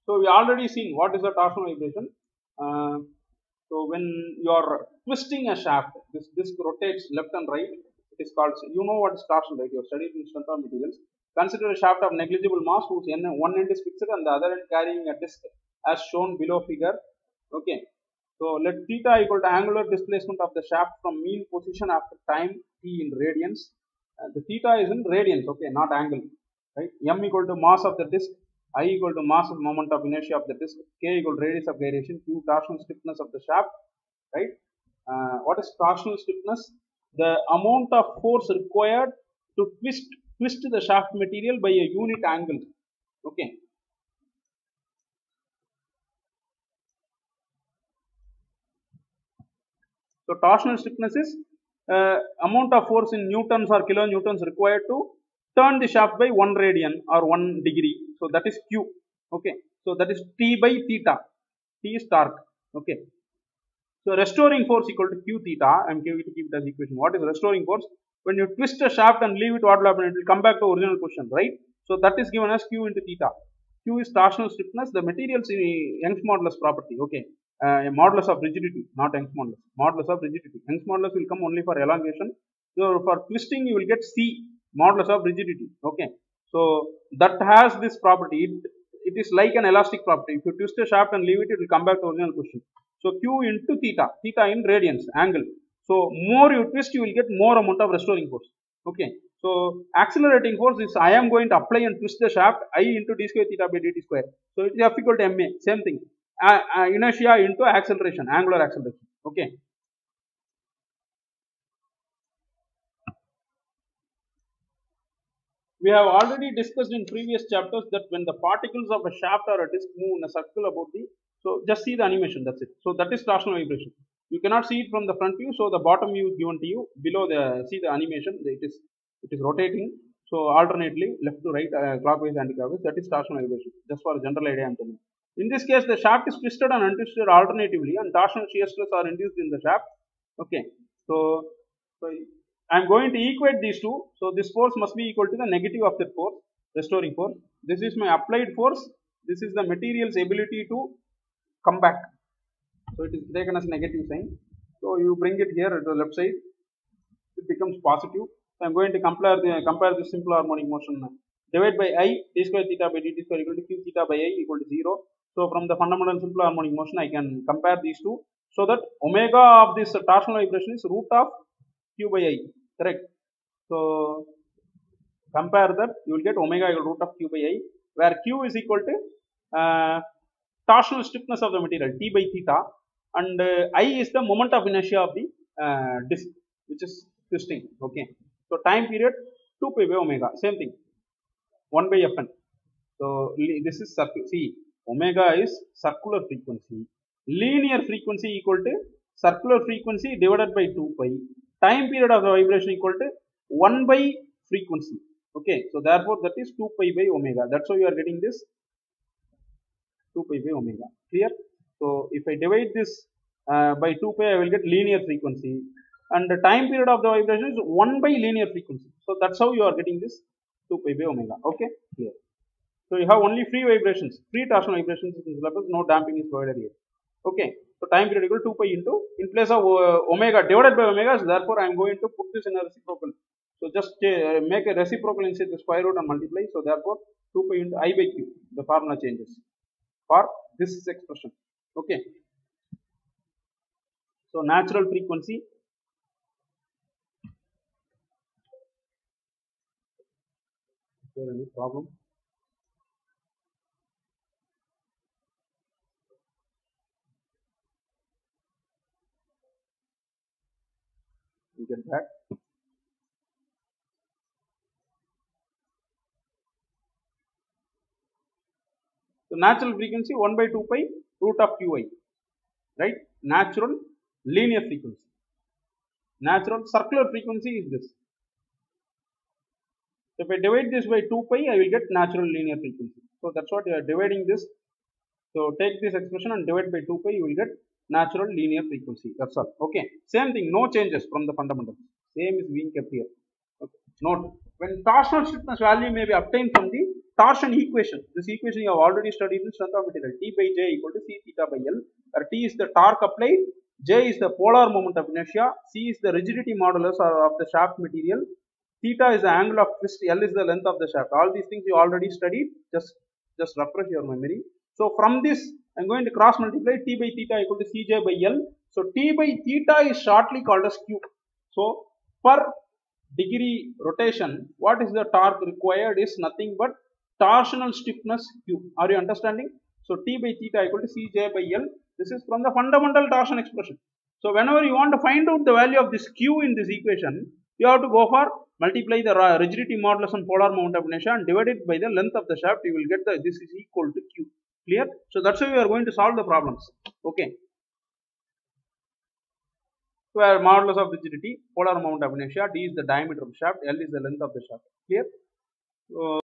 So we already seen what is the torsional vibration. So when you are twisting a shaft, this disc rotates left and right. It is called, you know what is torsion, right? You have studied in strength of materials. Consider a shaft of negligible mass whose one end is fixed and the other end carrying a disc as shown below figure. Okay. So let theta equal to angular displacement of the shaft from mean position after time t in radians. The theta is in radians, okay, not angle, right? M equal to mass of the disc, I equal to mass of moment of inertia of the disc, K equal to radius of gyration, Q torsional stiffness of the shaft, right? What is torsional stiffness? The amount of force required to twist the shaft material by a unit angle, okay. So torsional stiffness is amount of force in newtons or kilonewtons required to turn the shaft by 1 radian or 1 degree. So that is Q. Okay. So that is T by theta. T is torque. Okay. So restoring force equal to Q theta. I am going to keep it as equation. What is restoring force? When you twist a shaft and leave it, what will happen? It will come back to original position, right? So that is given as Q into theta. Q is torsional stiffness. The materials in Young's modulus property. Okay. A modulus of rigidity, not Young's modulus. Modulus of rigidity. Young's modulus will come only for elongation. So for twisting, you will get C, modulus of rigidity. Okay. So that has this property. It is like an elastic property. If you twist a shaft and leave it, it will come back to original position. So Q into theta. Theta in radians, angle. So more you twist, you will get more amount of restoring force. Okay. So accelerating force is I am going to apply and twist the shaft I into d square theta by dt square. So it is F equal to ma. Same thing. Inertia into acceleration, angular acceleration. Okay. We have already discussed in previous chapters that when the particles of a shaft or a disc move in a circle about the, so just see the animation, that's it. So that is torsional vibration. You cannot see it from the front view, so the bottom view is given to you. Below the, see the animation, it is rotating. So alternately, left to right, clockwise, anti-clockwise, that is torsional vibration. Just for a general idea I am telling you. In this case, the shaft is twisted and untwisted alternatively, and torsional shear stress are induced in the shaft. Okay, so I am going to equate these two. So this force must be equal to the negative of that force, restoring force. This is my applied force. This is the material's ability to come back. So it is taken as negative sign. So you bring it here at the left side. It becomes positive. So I am going to compare this simple harmonic motion. Divide by I, d square theta by dt square equal to q theta by I equal to 0. So from the fundamental simple harmonic motion, I can compare these two. So that omega of this torsional vibration is root of q by I. Correct. So compare that, you will get omega equal to root of q by I, where q is equal to torsional stiffness of the material, T by theta, and I is the moment of inertia of the disc, which is twisting. Okay. So time period 2 pi by omega, same thing, 1 by Fn. So this is circular. See, omega is circular frequency. Linear frequency equal to circular frequency divided by 2 pi. Time period of the vibration equal to 1 by frequency. Okay. So therefore that is 2 pi by omega. That's why you are getting this 2 pi by omega. Clear? So if I divide this by 2 pi, I will get linear frequency. And the time period of the vibration is 1 by linear frequency. So that's how you are getting this 2 pi by omega. Okay, clear. So you have only free vibrations, free torsional vibrations in syllabus, no damping is provided here. Okay, so time period equal to 2 pi into, in place of omega divided by omega, so therefore I am going to put this in a reciprocal. So just make a reciprocal inside the square root and multiply. So therefore 2 pi into I by q, the formula changes for this expression. Okay. So natural frequency. Is there any problem? We get back. So natural frequency 1 by 2 pi root of qi, right? Natural linear frequency. Natural circular frequency is this. So if I divide this by 2 pi, I will get natural linear frequency. So that's what you are dividing this. So take this expression and divide by 2 pi, you will get natural linear frequency. That's all. Okay. Same thing, no changes from the fundamentals. Same is being kept here. Okay. Note, when torsional stiffness value may be obtained from the torsion equation. This equation you have already studied in strength of material. T by J equal to C theta by L, where T is the torque applied, J is the polar moment of inertia, C is the rigidity modulus of the shaft material, theta is the angle of twist, L is the length of the shaft. All these things you already studied. Just refresh your memory. So from this, I'm going to cross multiply T by theta equal to Cj by L. So T by theta is shortly called as Q. So per degree rotation, what is the torque required is nothing but torsional stiffness Q. Are you understanding? So T by theta equal to Cj by L. This is from the fundamental torsion expression. So whenever you want to find out the value of this Q in this equation, you have to go for multiply the rigidity modulus and polar moment of inertia and divide it by the length of the shaft. You will get the this is equal to Q. Clear? So that's how we are going to solve the problems. Okay. Where modulus of rigidity, polar moment of inertia, D is the diameter of the shaft, L is the length of the shaft. Clear?